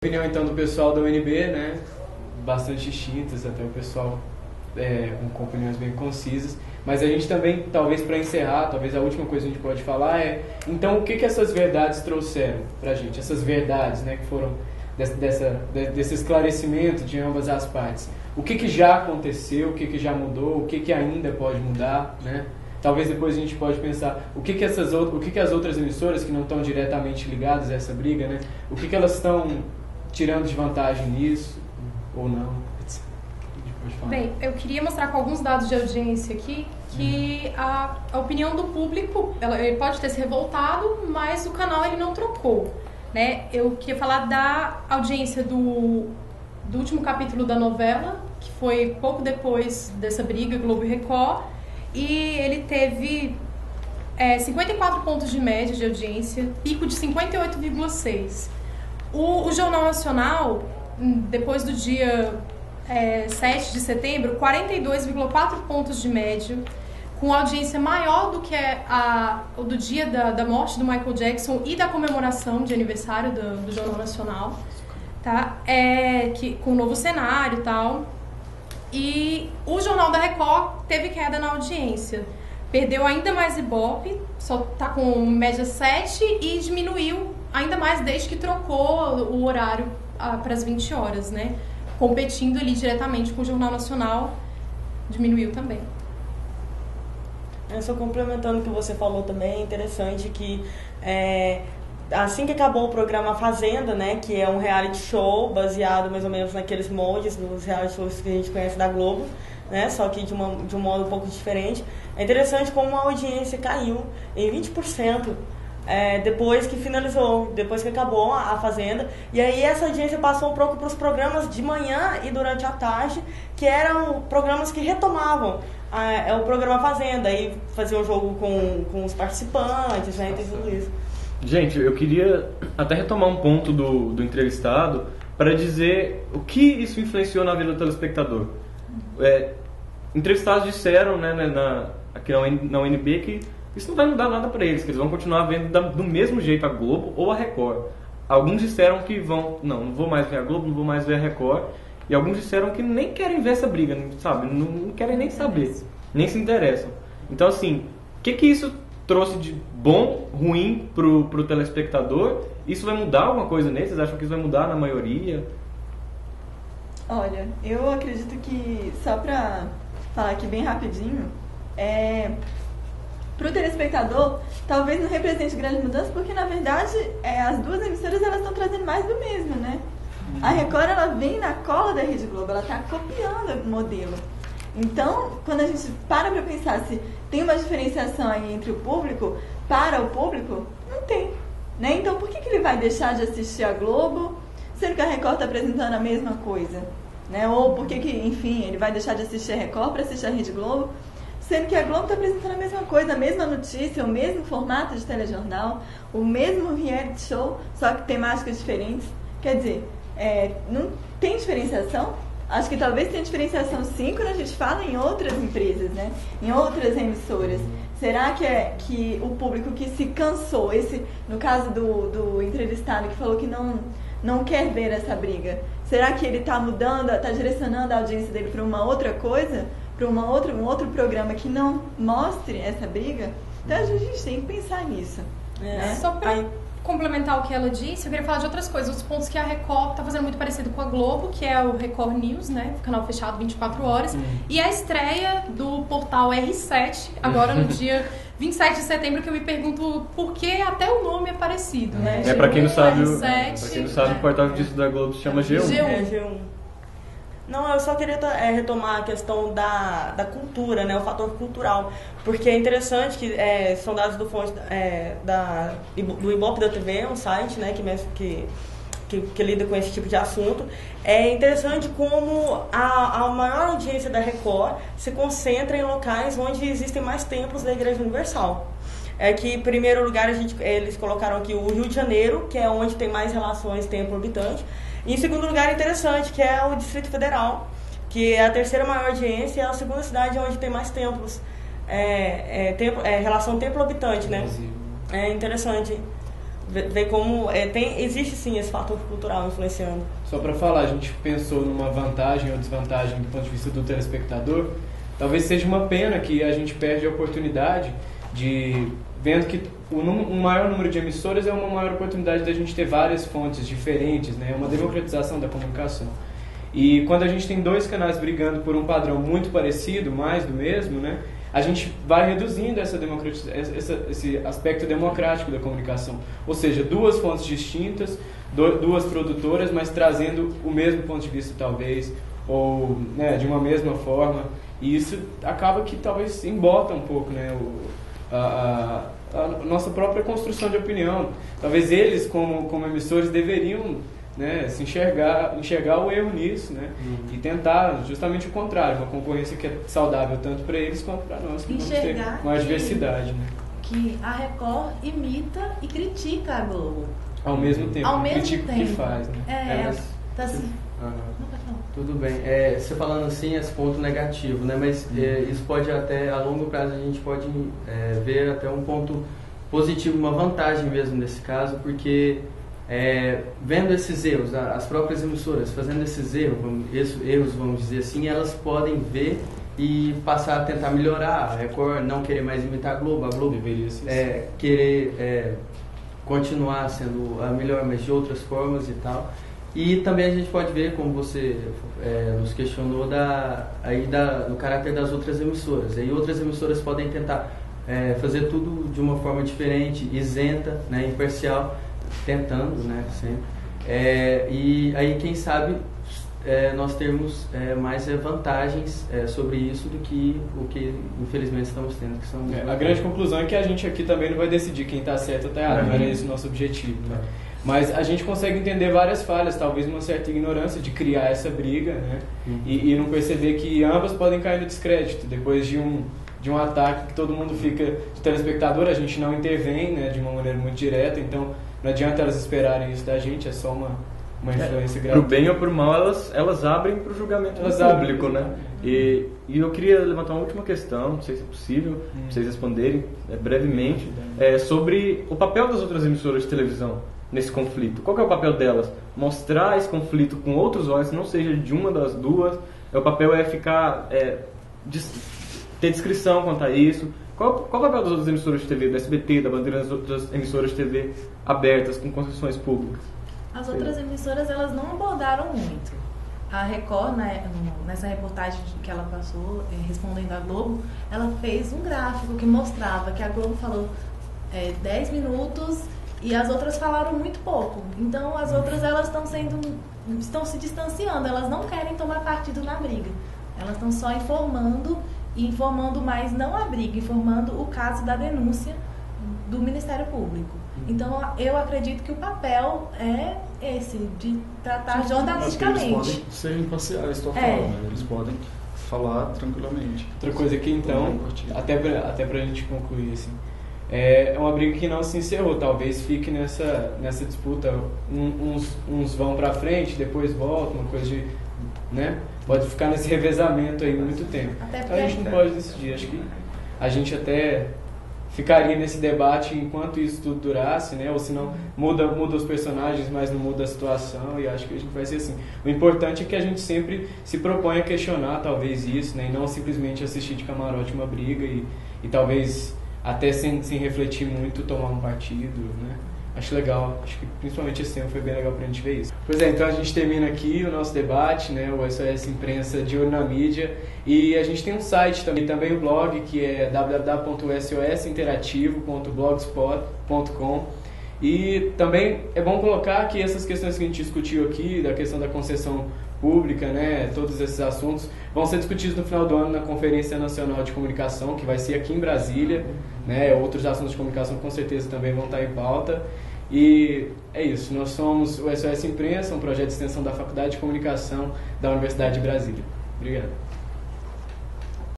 Opinião então do pessoal da UNB, né? Bastante distintas, até o pessoal com opiniões bem concisas. Mas a gente também, talvez para encerrar, talvez a última coisa que a gente pode falar é, então, o que essas verdades trouxeram pra gente? Essas verdades, né, que foram desse esclarecimento de ambas as partes. O que já aconteceu, o que já mudou, o que ainda pode mudar, né? Talvez depois a gente pode pensar o que as outras emissoras que não estão diretamente ligadas a essa briga, né? O que elas estão tirando de vantagem nisso ou não? Bem, eu queria mostrar com alguns dados de audiência aqui que a opinião do público, ele pode ter se revoltado, mas o canal ele não trocou, né? Eu queria falar da audiência do último capítulo da novela, que foi pouco depois dessa briga Globo e Record, e ele teve 54 pontos de média de audiência, pico de 58,6. O Jornal Nacional, depois do dia 7 de setembro, 42,4 pontos de média, com audiência maior do que o do dia da morte do Michael Jackson e da comemoração de aniversário do Jornal Nacional, tá? Com um novo cenário e tal. E o Jornal da Record teve queda na audiência. Perdeu ainda mais Ibope, só tá com média 7 e diminuiu ainda mais desde que trocou o horário para as 20 horas, né? Competindo ali diretamente com o Jornal Nacional, diminuiu também. Só complementando o que você falou também, é interessante que assim que acabou o programa Fazenda, né, que é um reality show baseado mais ou menos naqueles moldes dos reality shows que a gente conhece da Globo, né, só que de um modo um pouco diferente, é interessante como a audiência caiu em 20%. Depois que finalizou, depois que acabou a Fazenda. E aí essa audiência passou um pouco para os programas de manhã e durante a tarde, que eram programas que retomavam o programa Fazenda, e faziam um jogo com os participantes, né, e tudo isso. Gente, eu queria até retomar um ponto do entrevistado para dizer o que isso influenciou na vida do telespectador. Entrevistados disseram, né, aqui na UNB, que isso não vai mudar nada para eles, que eles vão continuar vendo do mesmo jeito a Globo ou a Record. Alguns disseram que não vou mais ver a Globo, não vou mais ver a Record. E alguns disseram que nem querem ver essa briga, sabe? Não querem nem saber, nem se interessam. Então, assim, o que isso trouxe de bom, ruim pro telespectador? Isso vai mudar alguma coisa neles? Vocês acham que isso vai mudar na maioria? Olha, eu acredito que, só pra falar aqui bem rapidinho, pro telespectador, talvez não represente grande mudança, porque na verdade as duas emissoras elas estão trazendo mais do mesmo, né? A Record ela vem na cola da Rede Globo, ela está copiando o modelo. Então, quando a gente para pensar se tem uma diferenciação aí entre o público, para o público, não tem, né? Então, por que ele vai deixar de assistir a Globo, sendo que a Record está apresentando a mesma coisa, né? Ou por que, enfim, ele vai deixar de assistir a Record para assistir a Rede Globo, sendo que a Globo está apresentando a mesma coisa, a mesma notícia, o mesmo formato de telejornal, o mesmo reality show, só que temáticas diferentes. Quer dizer, não tem diferenciação? Acho que talvez tenha diferenciação sim quando a gente fala em outras empresas, né? Em outras emissoras. Será que o público que se cansou, no caso do entrevistado que falou que não quer ver essa briga, será que ele está mudando, está direcionando a audiência dele para uma outra coisa? Para um outro programa que não mostre essa briga? Então a gente tem que pensar nisso. Né? Só para complementar o que ela disse, eu queria falar de outras coisas, os pontos que a Record está fazendo muito parecido com a Globo, que é o Record News, né, canal fechado 24 horas, e a estreia do portal R7, agora no dia 27 de setembro, que eu me pergunto por que até o nome é parecido, né? Pra quem não sabe, R7, o portal disso da Globo se chama G1. G1. Não, eu só queria retomar a questão da cultura, né, o fator cultural, porque é interessante que são dados do fonte do Ibope da TV, um site, né, que lida com esse tipo de assunto. É interessante como a maior audiência da Record se concentra em locais onde existem mais templos da Igreja Universal. Que, em primeiro lugar, eles colocaram aqui o Rio de Janeiro, que é onde tem mais relações templo-habitante. E, em segundo lugar, interessante, que é o Distrito Federal, que é a terceira maior audiência e é a segunda cidade onde tem mais templos. Relação templo-habitante, né? É interessante. ver como existe sim esse fator cultural influenciando. Só para falar, a gente pensou numa vantagem ou desvantagem do ponto de vista do telespectador. Talvez seja uma pena que a gente perde a oportunidade de, vendo que um maior número de emissoras é uma maior oportunidade da gente ter várias fontes diferentes, né? É uma democratização da comunicação. E quando a gente tem dois canais brigando por um padrão muito parecido, mais do mesmo, né? A gente vai reduzindo esse aspecto democrático da comunicação. Ou seja, duas fontes distintas, duas produtoras, mas trazendo o mesmo ponto de vista, talvez, ou, né, de uma mesma forma. E isso acaba que talvez embota um pouco, né, a nossa própria construção de opinião. Talvez eles, como emissores, deveriam, né, se enxergar o erro nisso, né, e tentar justamente o contrário, uma concorrência que é saudável tanto para eles quanto para nós, que vamos ter mais diversidade, né? Que a Record imita e critica a Globo. Ao mesmo tempo, critica o que faz, né? Tá assim. Tudo bem. Você falando assim, esse ponto negativo, né? Mas isso pode até, a longo prazo, a gente pode ver até um ponto positivo, uma vantagem mesmo nesse caso, porque vendo esses erros, as próprias emissoras fazendo esses erros, vamos dizer assim, elas podem ver e passar a tentar melhorar. A Record não querer mais imitar a Globo deveria ser querer continuar sendo a melhor, mas de outras formas e tal. E também a gente pode ver, como você nos questionou, do caráter das outras emissoras. E outras emissoras podem tentar fazer tudo de uma forma diferente, isenta, né, imparcial, tentando, né, sempre. E aí, quem sabe, nós termos mais vantagens sobre isso do que o que, infelizmente, estamos tendo. Que são a grande conclusão é que a gente aqui também não vai decidir quem está certo ou está errado, não era esse o nosso objetivo, né? Mas a gente consegue entender várias falhas, talvez uma certa ignorância de criar essa briga, né? E não perceber que ambas podem cair no descrédito. Depois de um ataque que todo mundo fica de telespectador, a gente não intervém, né, de uma maneira muito direta, então não adianta elas esperarem isso da gente, é só uma influência gratuita. Pro bem ou pro mal, elas abrem pro julgamento do público, né? E eu queria levantar uma última questão, não sei se é possível, pra vocês responderem brevemente, sobre o papel das outras emissoras de televisão nesse conflito. Qual que é o papel delas? Mostrar esse conflito com outros olhos, não seja de uma das duas. O papel ficar... ter descrição quanto a isso. Qual o papel das outras emissoras de TV, do SBT, da Bandeirantes, das outras emissoras de TV abertas, com concessões públicas? As outras emissoras, elas não abordaram muito. A Record, nessa reportagem que ela passou, respondendo à Globo, ela fez um gráfico que mostrava que a Globo falou 10 minutos e as outras falaram muito pouco. Então, as outras, elas estão se distanciando, elas não querem tomar partido na briga. Elas estão só informando mais não a briga, informando o caso da denúncia do Ministério Público. Então, eu acredito que o papel é esse, de tratar jornalisticamente. Eles podem ser imparciais total, né? Eles podem falar tranquilamente. Outra coisa que, então, até pra gente concluir, assim, é uma briga que não se encerrou, talvez fique nessa disputa, uns vão pra frente, depois voltam, uma coisa de... né? Pode ficar nesse revezamento aí muito tempo. Então a gente não pode decidir. Acho que a gente até ficaria nesse debate enquanto isso tudo durasse, né? Ou se não, muda os personagens, mas não muda a situação, e acho que a gente vai ser assim. O importante é que a gente sempre se propõe a questionar talvez isso, né? E não simplesmente assistir de camarote uma briga e talvez até sem refletir muito tomar um partido, né? Acho legal, acho que principalmente esse tempo foi bem legal pra gente ver isso. Pois é, então a gente termina aqui o nosso debate, né, o SOS Imprensa de Olho na Mídia, e a gente tem um site também o blog, que é www.sosinterativo.blogspot.com, e também é bom colocar que essas questões que a gente discutiu aqui, da questão da concessão pública, né, todos esses assuntos vão ser discutidos no final do ano na Conferência Nacional de Comunicação, que vai ser aqui em Brasília, né, outros assuntos de comunicação com certeza também vão estar em pauta. E é isso, nós somos o SOS Imprensa, um projeto de extensão da Faculdade de Comunicação da Universidade de Brasília. Obrigado.